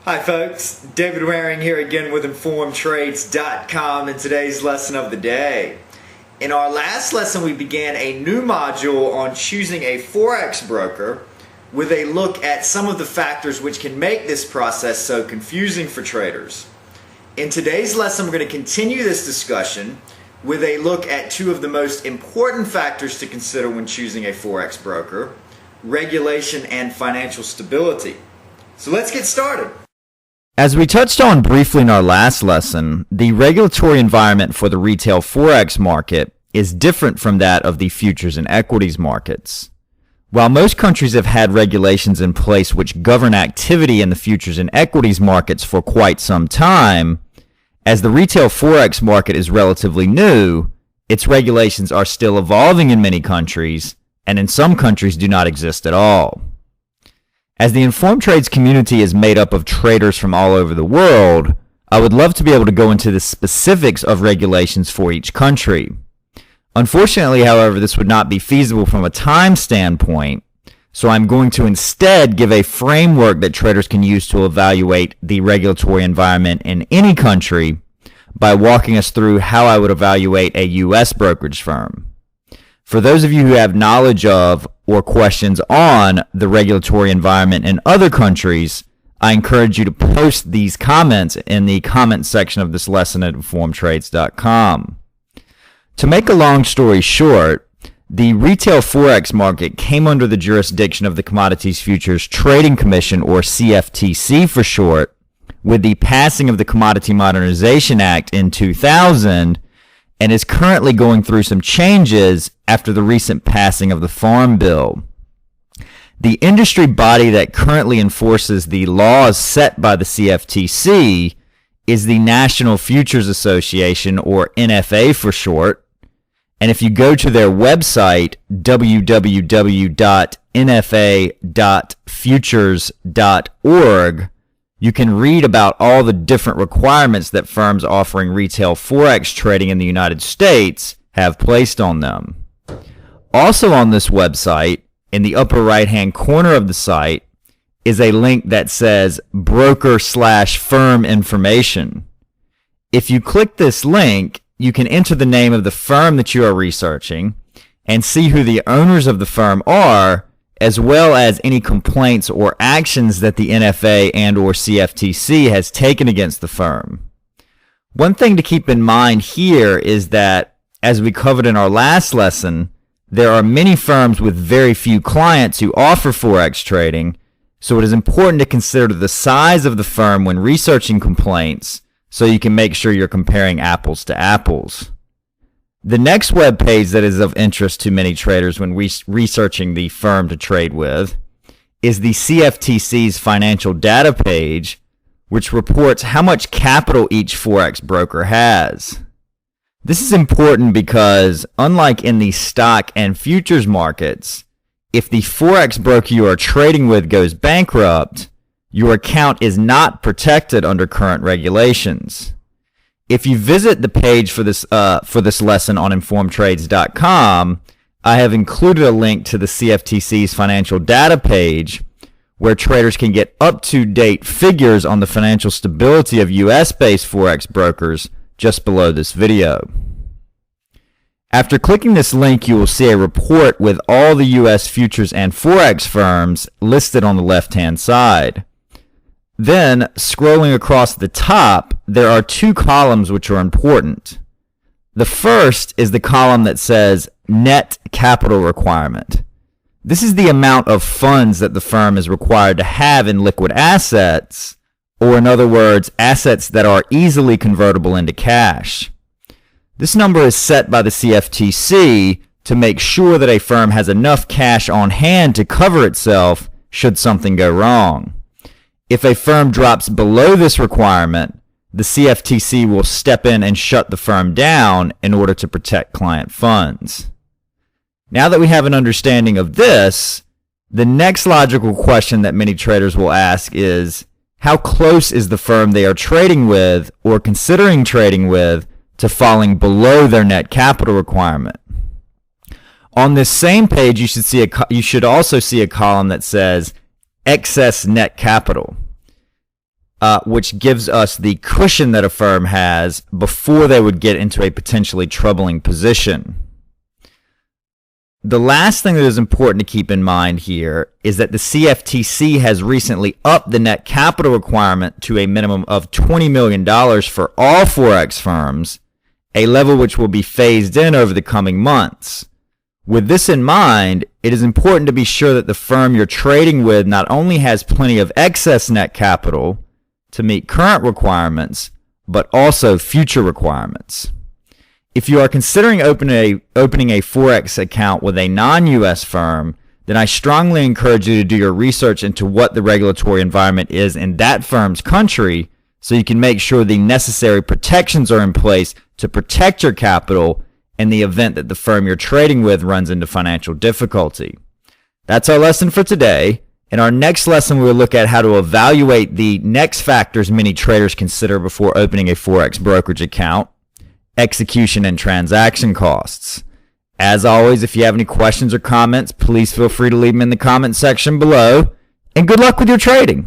Hi folks, David Waring here again with InformedTrades.com and today's lesson of the day. In our last lesson we began a new module on choosing a Forex broker with a look at some of the factors which can make this process so confusing for traders. In today's lesson we're going to continue this discussion with a look at two of the most important factors to consider when choosing a Forex broker: regulation and financial stability. So let's get started. As we touched on briefly in our last lesson, the regulatory environment for the retail Forex market is different from that of the futures and equities markets. While most countries have had regulations in place which govern activity in the futures and equities markets for quite some time, as the retail Forex market is relatively new, its regulations are still evolving in many countries, and in some countries do not exist at all. As the Informed Trades community is made up of traders from all over the world, I would love to be able to go into the specifics of regulations for each country. Unfortunately, however, this would not be feasible from a time standpoint, so I'm going to instead give a framework that traders can use to evaluate the regulatory environment in any country by walking us through how I would evaluate a U.S. brokerage firm. For those of you who have knowledge of or questions on the regulatory environment in other countries, I encourage you to post these comments in the comment section of this lesson at InformedTrades.com. To make a long story short, the retail Forex market came under the jurisdiction of the Commodities Futures Trading Commission, or CFTC for short, with the passing of the Commodity Modernization Act in 2000, and is currently going through some changes after the recent passing of the Farm Bill. The industry body that currently enforces the laws set by the CFTC is the National Futures Association, or NFA for short. And if you go to their website, www.nfa.futures.org, you can read about all the different requirements that firms offering retail Forex trading in the United States have placed on them. Also on this website, in the upper right-hand corner of the site, is a link that says broker/firm information. If you click this link, you can enter the name of the firm that you are researching and see who the owners of the firm are, as well as any complaints or actions that the NFA and or CFTC has taken against the firm. One thing to keep in mind here is that, as we covered in our last lesson, there are many firms with very few clients who offer Forex trading, so it is important to consider the size of the firm when researching complaints so you can make sure you're comparing apples to apples. The next web page that is of interest to many traders when researching the firm to trade with is the CFTC's financial data page, which reports how much capital each Forex broker has. This is important because, unlike in the stock and futures markets, if the Forex broker you are trading with goes bankrupt, your account is not protected under current regulations. If you visit the page for this lesson on InformedTrades.com, I have included a link to the CFTC's financial data page where traders can get up-to-date figures on the financial stability of U.S.-based Forex brokers just below this video. After clicking this link, you will see a report with all the U.S. futures and Forex firms listed on the left-hand side. Then, scrolling across the top, there are two columns which are important. The first is the column that says Net Capital Requirement. This is the amount of funds that the firm is required to have in liquid assets, or in other words, assets that are easily convertible into cash. This number is set by the CFTC to make sure that a firm has enough cash on hand to cover itself should something go wrong. If a firm drops below this requirement, the CFTC will step in and shut the firm down in order to protect client funds. Now that we have an understanding of this, the next logical question that many traders will ask is, how close is the firm they are trading with or considering trading with to falling below their net capital requirement? On this same page, you should also see a column that says excess net capital. which gives us the cushion that a firm has before they would get into a potentially troubling position. The last thing that is important to keep in mind here is that the CFTC has recently upped the net capital requirement to a minimum of $20 million for all Forex firms, a level which will be phased in over the coming months. With this in mind, it is important to be sure that the firm you're trading with not only has plenty of excess net capital to meet current requirements, but also future requirements. If you are considering opening a Forex account with a non-US firm, then I strongly encourage you to do your research into what the regulatory environment is in that firm's country so you can make sure the necessary protections are in place to protect your capital in the event that the firm you're trading with runs into financial difficulty. That's our lesson for today. In our next lesson, we'll look at how to evaluate the next factors many traders consider before opening a Forex brokerage account: execution and transaction costs. As always, if you have any questions or comments, please feel free to leave them in the comment section below. And good luck with your trading.